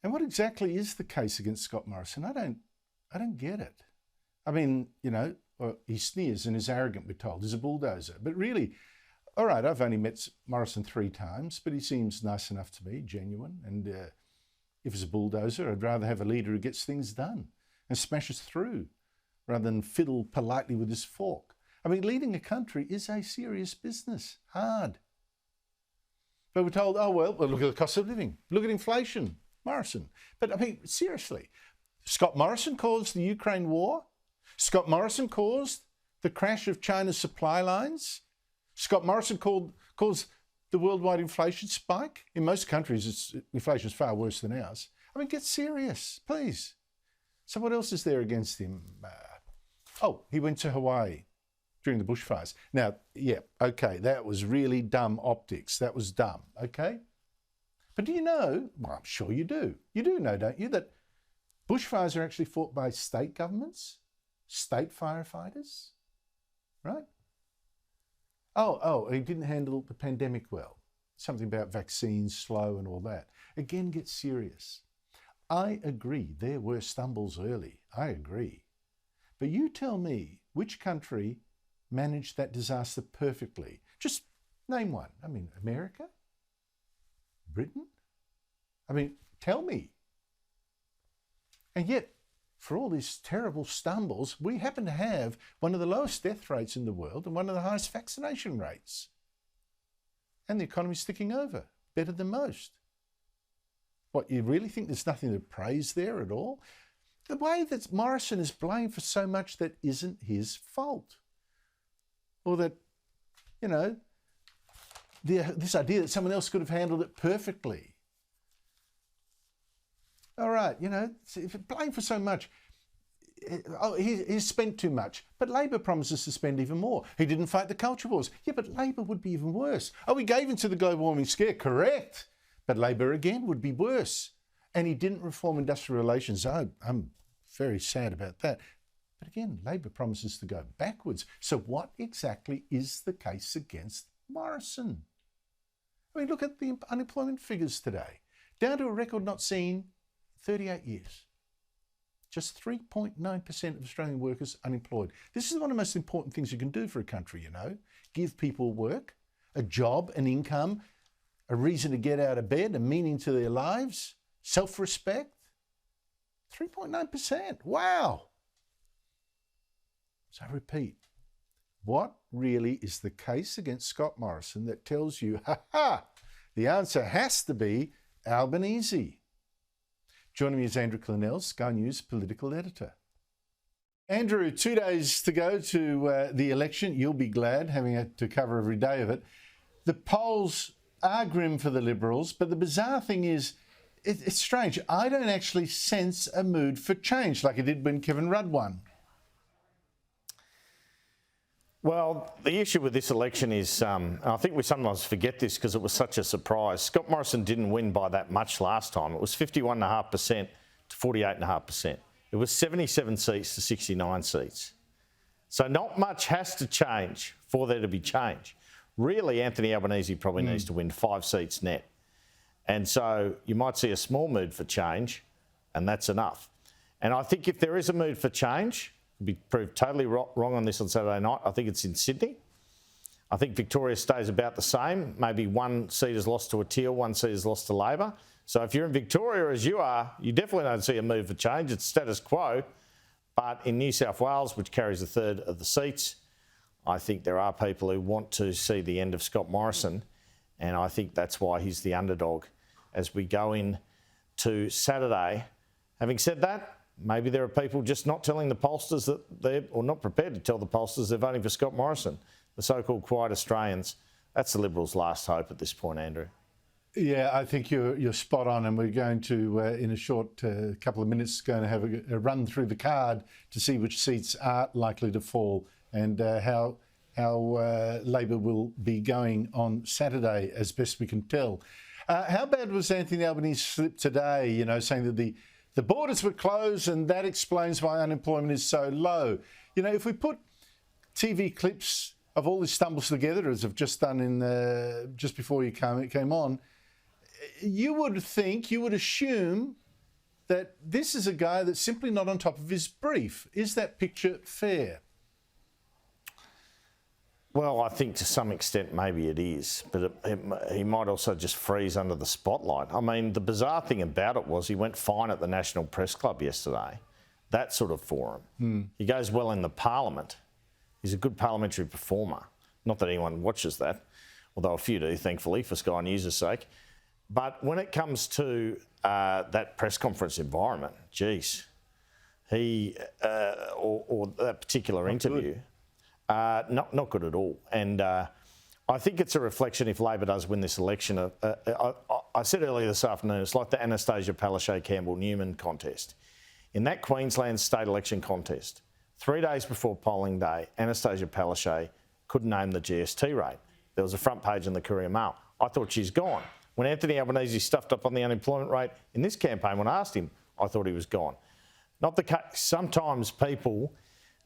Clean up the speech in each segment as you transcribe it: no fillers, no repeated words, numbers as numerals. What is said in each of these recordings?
And what exactly is the case against Scott Morrison? I don't get it. I mean, you know, he sneers and is arrogant, we're told. He's a bulldozer. But really, all right, I've only met Morrison 3 times, but he seems nice enough to me, genuine. And if he's a bulldozer, I'd rather have a leader who gets things done and smashes through rather than fiddle politely with his fork. I mean, leading a country is a serious business, hard. But we're told, oh, well, look at the cost of living. Look at inflation, Morrison. But I mean, seriously, Scott Morrison caused the Ukraine war. Scott Morrison caused the crash of China's supply lines. Scott Morrison caused the worldwide inflation spike. In most countries, inflation is far worse than ours. I mean, get serious, please. So what else is there against him? He went to Hawaii during the bushfires. Now, yeah, okay, that was really dumb optics. That was dumb, okay? But do you know, well, I'm sure you do. You do know, don't you, that bushfires are actually fought by state governments, state firefighters, right? He didn't handle the pandemic well. Something about vaccines, slow and all that. Again, get serious. I agree, there were stumbles early. I agree. But you tell me which country managed that disaster perfectly. Just name one. I mean, America? Britain? I mean, tell me. And yet, for all these terrible stumbles, we happen to have one of the lowest death rates in the world and one of the highest vaccination rates. And the economy's ticking over, better than most. What, you really think there's nothing to praise there at all? The way that Morrison is blamed for so much that isn't his fault. Or that, you know, this idea that someone else could have handled it perfectly. All right, you know, if blamed for so much, he's spent too much. But Labor promises to spend even more. He didn't fight the culture wars. Yeah, but Labor would be even worse. He gave into the global warming scare, correct. But Labor again would be worse. And he didn't reform industrial relations. I'm very sad about that. But again, Labor promises to go backwards. So what exactly is the case against Morrison? I mean, look at the unemployment figures today. Down to a record not seen 38 years. Just 3.9% of Australian workers unemployed. This is one of the most important things you can do for a country, you know. Give people work, a job, an income, a reason to get out of bed, a meaning to their lives, self-respect. 3.9%. Wow. So I repeat, what really is the case against Scott Morrison that tells you, the answer has to be Albanese? Joining me is Andrew Clennell, Sky News Political Editor. Andrew, 2 days to go to the election. You'll be glad, having to cover every day of it. The polls are grim for the Liberals, but the bizarre thing is, it's strange. I don't actually sense a mood for change like I did when Kevin Rudd won. Well, the issue with this election is, I think we sometimes forget this because it was such a surprise. Scott Morrison didn't win by that much last time. It was 51.5% to 48.5%. It was 77 seats to 69 seats. So not much has to change for there to be change. Really, Anthony Albanese probably needs to win 5 seats net. And so you might see a small mood for change, and that's enough. And I think if there is a mood for change, be proved totally wrong on this on Saturday night. I think it's in Sydney. I think Victoria stays about the same. Maybe 1 seat is lost to a Teal, 1 seat is lost to Labor. So if you're in Victoria as you are, you definitely don't see a move for change. It's status quo. But in New South Wales, which carries 1/3 of the seats, I think there are people who want to see the end of Scott Morrison. And I think that's why he's the underdog as we go in to Saturday. Having said that, maybe there are people just not telling the pollsters that they're, or not prepared to tell the pollsters they're voting for Scott Morrison, the so-called quiet Australians. That's the Liberals' last hope at this point, Andrew. Yeah, I think you're spot on, and we're going to, in a short couple of minutes, going to have a run through the card to see which seats are likely to fall and how Labor will be going on Saturday, as best we can tell. How bad was Anthony Albanese's slip today, you know, saying that the borders were closed and that explains why unemployment is so low? You know, if we put TV clips of all these stumbles together, as I've just done in just before you came on, you would assume that this is a guy that's simply not on top of his brief. Is that picture fair? Well, I think to some extent maybe it is, but he might also just freeze under the spotlight. I mean, the bizarre thing about it was he went fine at the National Press Club yesterday, that sort of forum. He goes well in the Parliament. He's a good parliamentary performer. Not that anyone watches that, although a few do, thankfully, for Sky News' sake. But when it comes to that press conference environment, geez, he or that particular interview. Not good at all. And I think it's a reflection if Labor does win this election. I said earlier this afternoon, it's like the Anastasia Palaszczuk-Campbell-Newman contest. In that Queensland state election contest, 3 days before polling day, Anastasia Palaszczuk couldn't name the GST rate. There was a front page in the Courier Mail. I thought she's gone. When Anthony Albanese stuffed up on the unemployment rate in this campaign, when I asked him, I thought he was gone. Not the case. Sometimes people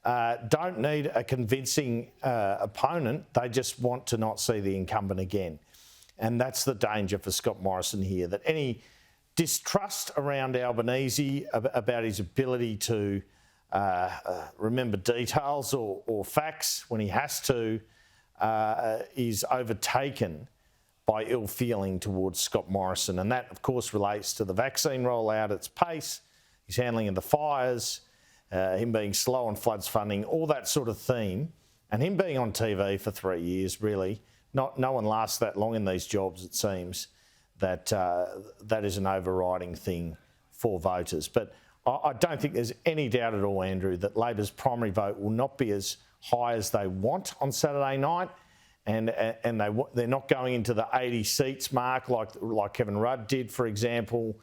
don't need a convincing opponent. They just want to not see the incumbent again. And that's the danger for Scott Morrison here, that any distrust around Albanese about his ability to remember details or facts when he has to is overtaken by ill feeling towards Scott Morrison. And that, of course, relates to the vaccine rollout, its pace, his handling of the fires, him being slow on floods funding, all that sort of theme, and him being on TV for 3 years, really. No one lasts that long in these jobs, it seems, that is an overriding thing for voters. But I don't think there's any doubt at all, Andrew, that Labor's primary vote will not be as high as they want on Saturday night, and they're not going into the 80 seats mark like Kevin Rudd did, for example,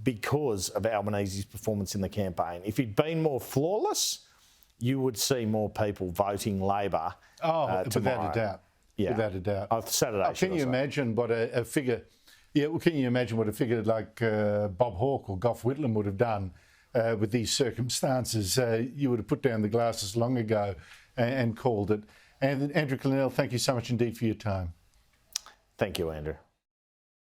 because of Albanese's performance in the campaign. If he'd been more flawless, you would see more people voting Labor tomorrow. Without a doubt. Yeah. Without a doubt. Saturday. Can you imagine what a figure? Yeah, well, can you imagine what a figure like Bob Hawke or Gough Whitlam would have done with these circumstances? You would have put down the glasses long ago and called it. And Andrew Clennell, thank you so much indeed for your time. Thank you, Andrew.